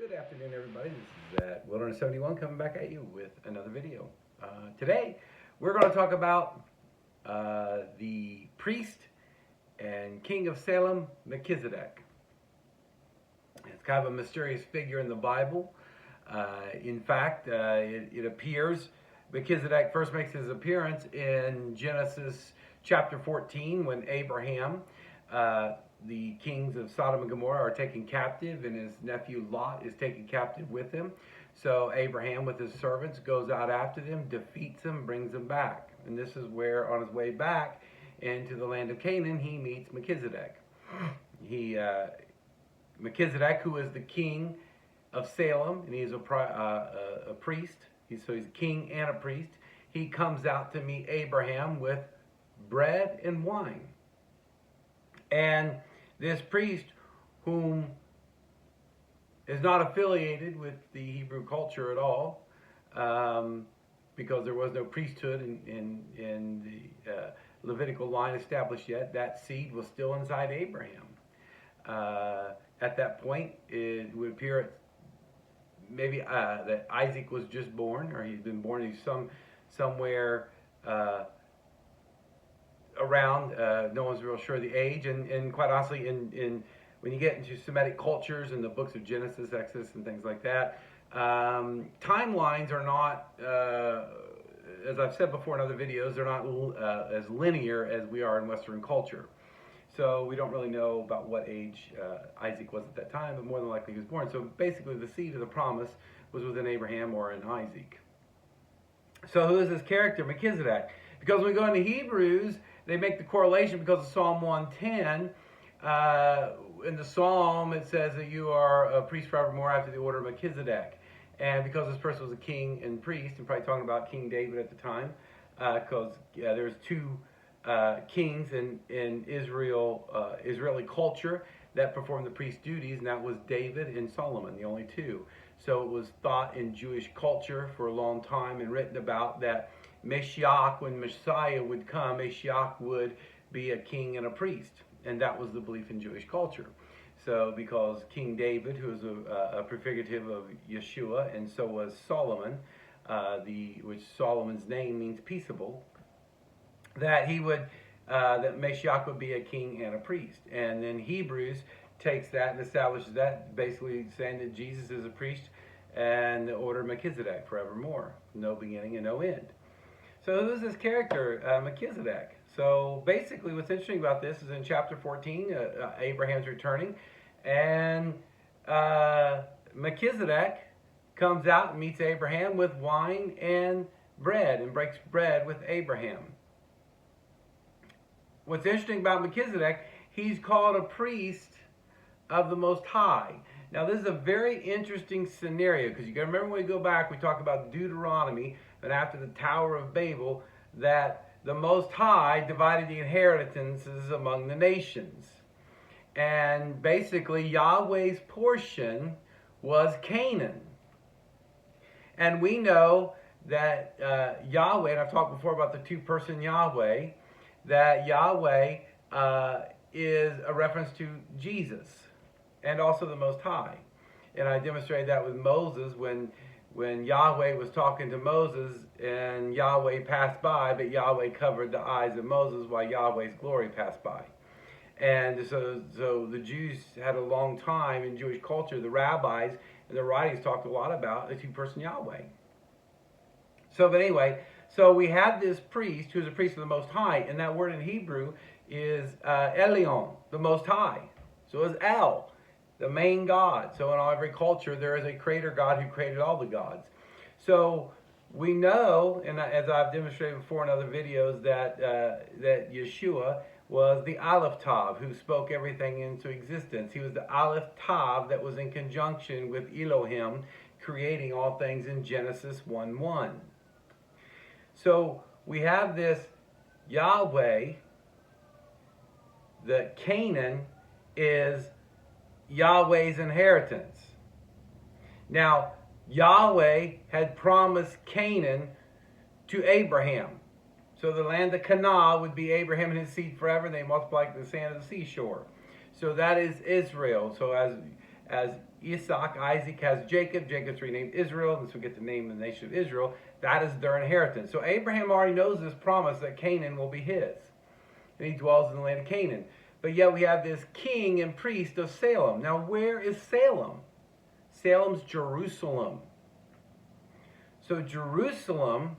Good afternoon, everybody. This is Wilderness 71 coming back at you with another video. Today, we're going to talk about the priest and king of Salem, Melchizedek. It's kind of a mysterious figure in the Bible. In fact, it appears, Melchizedek first makes his appearance in Genesis chapter 14 when Abraham, the kings of Sodom and Gomorrah, are taken captive, and his nephew Lot is taken captive with him. So Abraham, with his servants, goes out after them, defeats them, brings them back. And this is where, on his way back into the land of Canaan, he meets Melchizedek. Melchizedek, who is the king of Salem, and he is a priest. So he's a king and a priest. He comes out to meet Abraham with bread and wine. And this priest, whom is not affiliated with the Hebrew culture at all, because there was no priesthood in the Levitical line established yet, that seed was still inside Abraham. At that point, it would appear maybe that Isaac was just born, or he'd been born. He's somewhere around, no one's real sure the age, and quite honestly, when you get into Semitic cultures and the books of Genesis, Exodus, and things like that, timelines are not, as I've said before in other videos, they're not as linear as we are in Western culture. So we don't really know about what age Isaac was at that time, but more than likely he was born. So basically the seed of the promise was within Abraham or in Isaac. So who is this character, Melchizedek? Because when we go into Hebrews, they make the correlation because of Psalm 110. In the Psalm, it says that you are a priest forevermore after the order of Melchizedek. And because this person was a king and priest, and probably talking about King David at the time, because there's two kings in Israeli culture that performed the priest duties, and that was David and Solomon, the only two. So it was thought in Jewish culture for a long time and written about that Mashiach, when Messiah would come, Mashiach would be a king and a priest. And that was the belief in Jewish culture. So because King David, who was a prefigurative of Yeshua, and so was Solomon, which Solomon's name means peaceable, that that Mashiach would be a king and a priest. And then Hebrews takes that and establishes that, basically saying that Jesus is a priest and the order of Melchizedek forevermore, no beginning and no end. So who is this character, Melchizedek? So basically what's interesting about this is in chapter 14, Abraham's returning, and Melchizedek comes out and meets Abraham with wine and bread, and breaks bread with Abraham. What's interesting about Melchizedek, he's called a priest of the Most High. Now this is a very interesting scenario, because you got to remember when we go back, we talk about Deuteronomy, and after the Tower of Babel, that the Most High divided the inheritances among the nations. And basically Yahweh's portion was Canaan. And we know that Yahweh, and I've talked before about the two-person Yahweh, that Yahweh is a reference to Jesus and also the Most High. And I demonstrated that with Moses when Yahweh was talking to Moses and Yahweh passed by, but Yahweh covered the eyes of Moses while Yahweh's glory passed by. And so the Jews had a long time in Jewish culture, the rabbis and the writings talked a lot about a two-person Yahweh. So, but anyway, so we have this priest who's a priest of the Most High, and that word in Hebrew is Elyon, the Most High. So it's El, the main God. So in every culture, there is a creator God who created all the gods. So we know, and as I've demonstrated before in other videos, that Yeshua was the Aleph Tav who spoke everything into existence. He was the Aleph Tav that was in conjunction with Elohim, creating all things in Genesis 1:1. So we have this Yahweh, that Canaan is Yahweh's inheritance. Now, Yahweh had promised Canaan to Abraham. So the land of Canaan would be Abraham and his seed forever. They multiplied like the sand of the seashore. So that is Israel. So as Isaac, Isaac has Jacob, Jacob's renamed Israel, and so we get to name the nation of Israel. That is their inheritance. So Abraham already knows this promise that Canaan will be his. And he dwells in the land of Canaan. But yet we have this king and priest of Salem. Now where is Salem? Salem's Jerusalem. So Jerusalem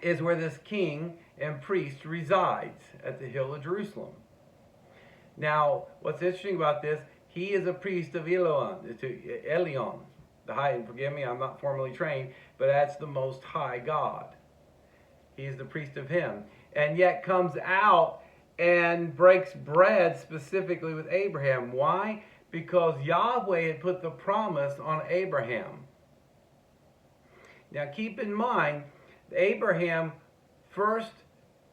is where this king and priest resides, at the hill of Jerusalem. Now, what's interesting about this, he is a priest of Elion, the high, and forgive me, I'm not formally trained, but that's the Most High God. He is the priest of him. And yet comes out and breaks bread specifically with Abraham. Why? Because Yahweh had put the promise on Abraham. Now keep in mind,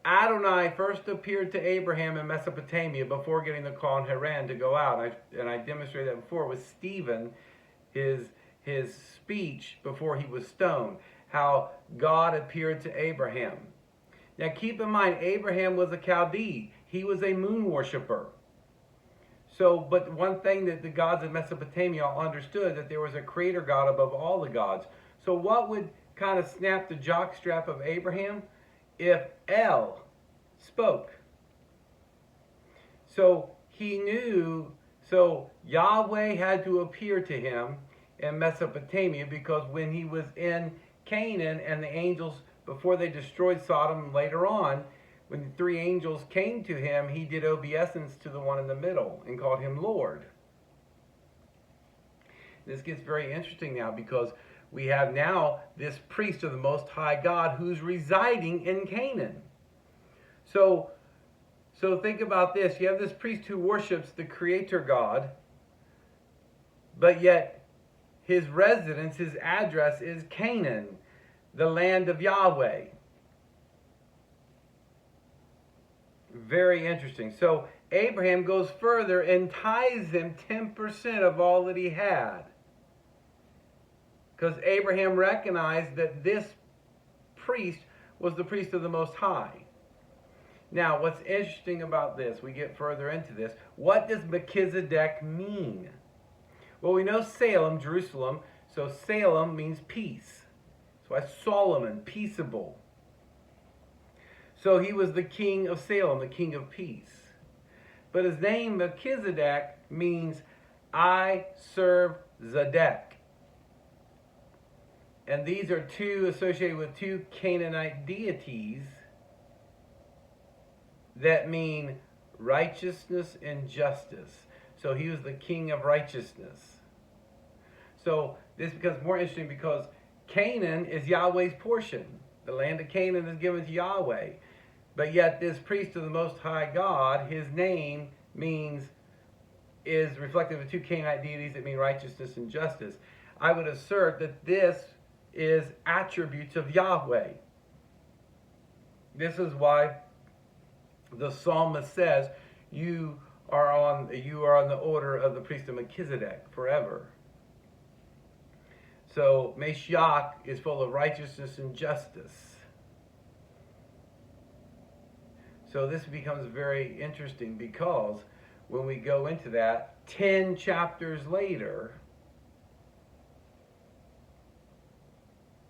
Adonai first appeared to Abraham in Mesopotamia before getting the call in Haran to go out. And I demonstrated that before with Stephen, his speech before he was stoned, how God appeared to Abraham. Now keep in mind, Abraham was a Chaldee. He was a moon worshiper. So, but one thing that the gods of Mesopotamia all understood, that there was a creator God above all the gods. So what would kind of snap the jockstrap of Abraham? If El spoke. So he knew, so Yahweh had to appear to him in Mesopotamia, because when he was in Canaan and the angels, before they destroyed Sodom later on, when the three angels came to him, he did obeisance to the one in the middle and called him Lord. This gets very interesting now, because we have now this priest of the Most High God who's residing in Canaan. So think about this. You have this priest who worships the Creator God, but yet his residence, his address is Canaan, the land of Yahweh. Very interesting. So Abraham goes further and tithes him 10% of all that he had, because Abraham recognized that this priest was the priest of the Most High. Now, what's interesting about this, we get further into this, what does Melchizedek mean? Well, we know Salem, Jerusalem, so Salem means peace. So that's Solomon, peaceable. So he was the king of Salem, the king of peace. But his name, Melchizedek, means I serve Zedek. And these are two associated with two Canaanite deities that mean righteousness and justice. So he was the king of righteousness. So this becomes more interesting, because Canaan is Yahweh's portion. The land of Canaan is given to Yahweh. But yet this priest of the Most High God, his name is reflective of two Canaanite deities that mean righteousness and justice. I would assert that this is attributes of Yahweh. This is why the psalmist says, you are on the order of the priest of Melchizedek forever. So Mashiach is full of righteousness and justice. So this becomes very interesting, because when we go into that, 10 chapters later,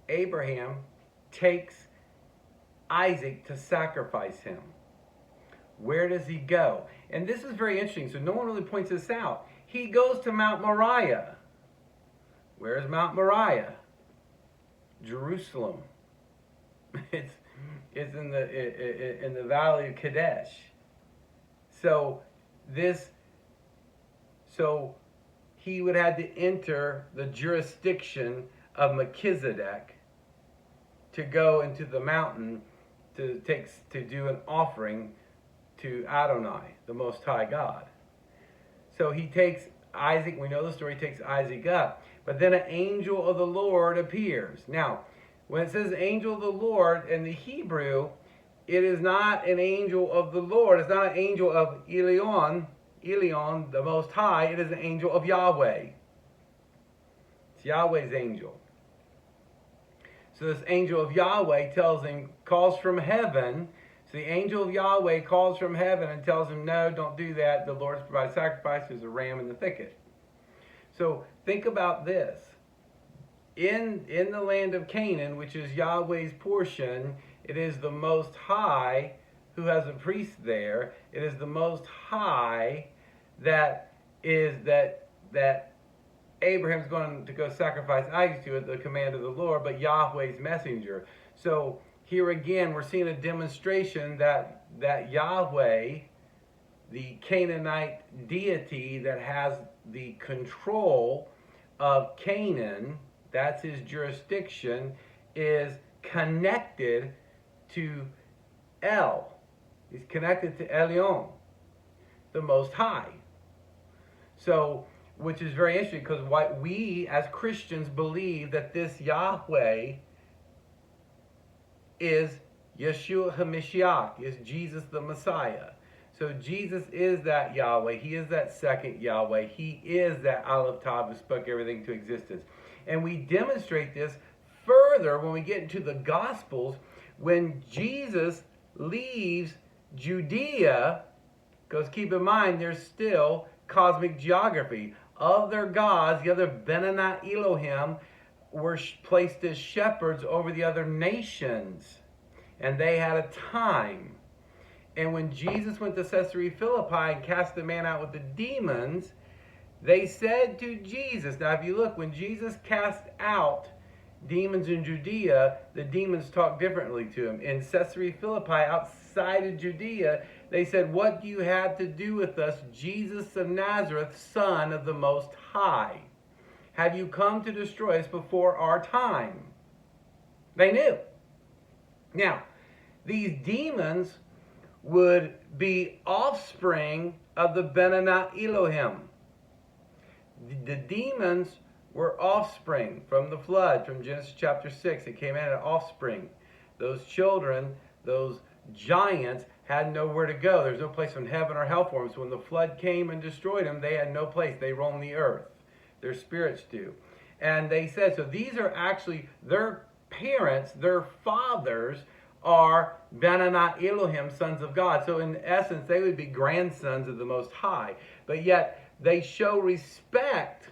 Abraham takes Isaac to sacrifice him. Where does he go? And this is very interesting, so no one really points this out. He goes to Mount Moriah. Where is Mount Moriah? Jerusalem. It's in the valley of Kadesh. So he would have to enter the jurisdiction of Melchizedek to go into the mountain to do an offering to Adonai, the Most High God. So he takes Isaac, we know the story, he takes Isaac up. But then an angel of the Lord appears. Now, when it says angel of the Lord in the Hebrew, it is not an angel of the Lord. It's not an angel of Elion, the Most High. It is an angel of Yahweh. It's Yahweh's angel. So this angel of Yahweh calls from heaven. So the angel of Yahweh calls from heaven and tells him, no, don't do that. The Lord has provided sacrifice. There's a ram in the thicket. So think about this. In the land of Canaan, which is Yahweh's portion, it is the Most High who has a priest there. It is the Most High that Abraham's going to go sacrifice Isaac to at the command of the Lord, but Yahweh's messenger. So here again, we're seeing a demonstration that Yahweh, the Canaanite deity that has the control of Canaan, that's his jurisdiction, is connected to El. He's connected to Elyon, the Most High. So, which is very interesting, because what we as Christians believe that this Yahweh is Yeshua HaMashiach, is Jesus the Messiah. So Jesus is that Yahweh. He is that second Yahweh. He is that Aleph Tav who spoke everything to existence. And we demonstrate this further when we get into the Gospels, when Jesus leaves Judea, because keep in mind, there's still cosmic geography. Of their gods, the other Benanah Elohim were placed as shepherds over the other nations. And they had a time. And when Jesus went to Caesarea Philippi and cast the man out with the demons, they said to Jesus, now if you look, when Jesus cast out demons in Judea, the demons talked differently to him. In Caesarea Philippi, outside of Judea, they said, what do you have to do with us, Jesus of Nazareth, Son of the Most High? Have you come to destroy us before our time? They knew. Now, these demons would be offspring of the Benanah Elohim. The demons were offspring from the flood, from Genesis chapter 6. It came out of offspring. Those children, those giants, had nowhere to go. There's no place in heaven or hell for them. So when the flood came and destroyed them, they had no place. They roam the earth. Their spirits do. And they said, so these are actually their parents, their fathers are Benanah Elohim, sons of God. So in essence, they would be grandsons of the Most High. But yet, they show respect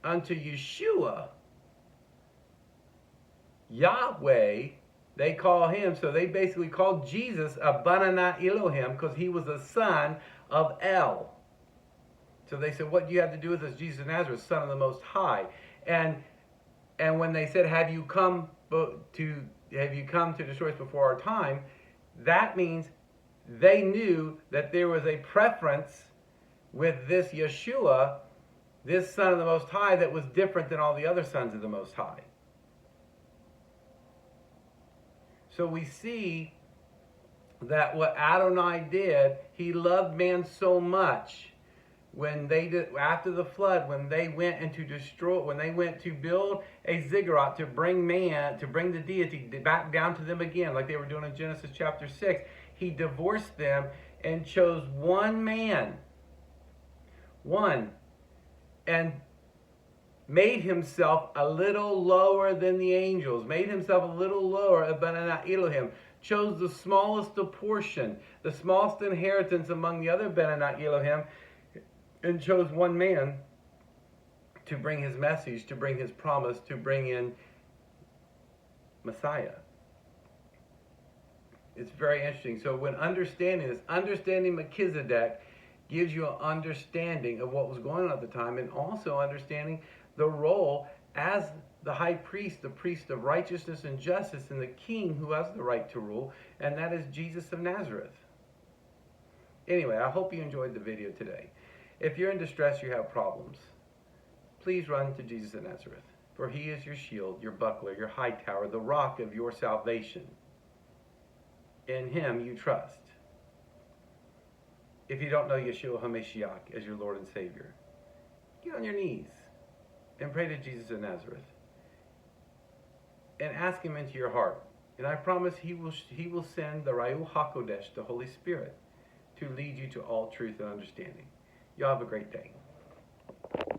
unto Yeshua, Yahweh. They call him, so they basically called Jesus a Benanah Elohim because he was a son of El. So they said, what do you have to do with this, Jesus of Nazareth, Son of the Most High? And when they said, have you come to destroy us before our time, that means they knew that there was a preference with this Yeshua, this Son of the Most High, that was different than all the other sons of the Most High. So we see that what Adonai did, he loved man so much when they did, after the flood, when they went to build a ziggurat to bring man, to bring the deity back down to them again, like they were doing in Genesis chapter 6, he divorced them and chose one man, and made himself a little lower than the angels, made himself a little lower than Elohim, chose the smallest of portion, the smallest inheritance among the other Benanah Elohim, and chose one man to bring his message, to bring his promise, to bring in Messiah. It's very interesting. So when understanding this, understanding Melchizedek gives you an understanding of what was going on at the time, and also understanding the role as the high priest, the priest of righteousness and justice, and the king who has the right to rule, and that is Jesus of Nazareth. Anyway, I hope you enjoyed the video today. If you're in distress, you have problems, please run to Jesus of Nazareth, for he is your shield, your buckler, your high tower, the rock of your salvation. In him you trust. If you don't know Yeshua HaMashiach as your Lord and Savior, get on your knees and pray to Jesus of Nazareth and ask him into your heart. And I promise he will send the Ruach HaKodesh, the Holy Spirit, to lead you to all truth and understanding. Y'all have a great day.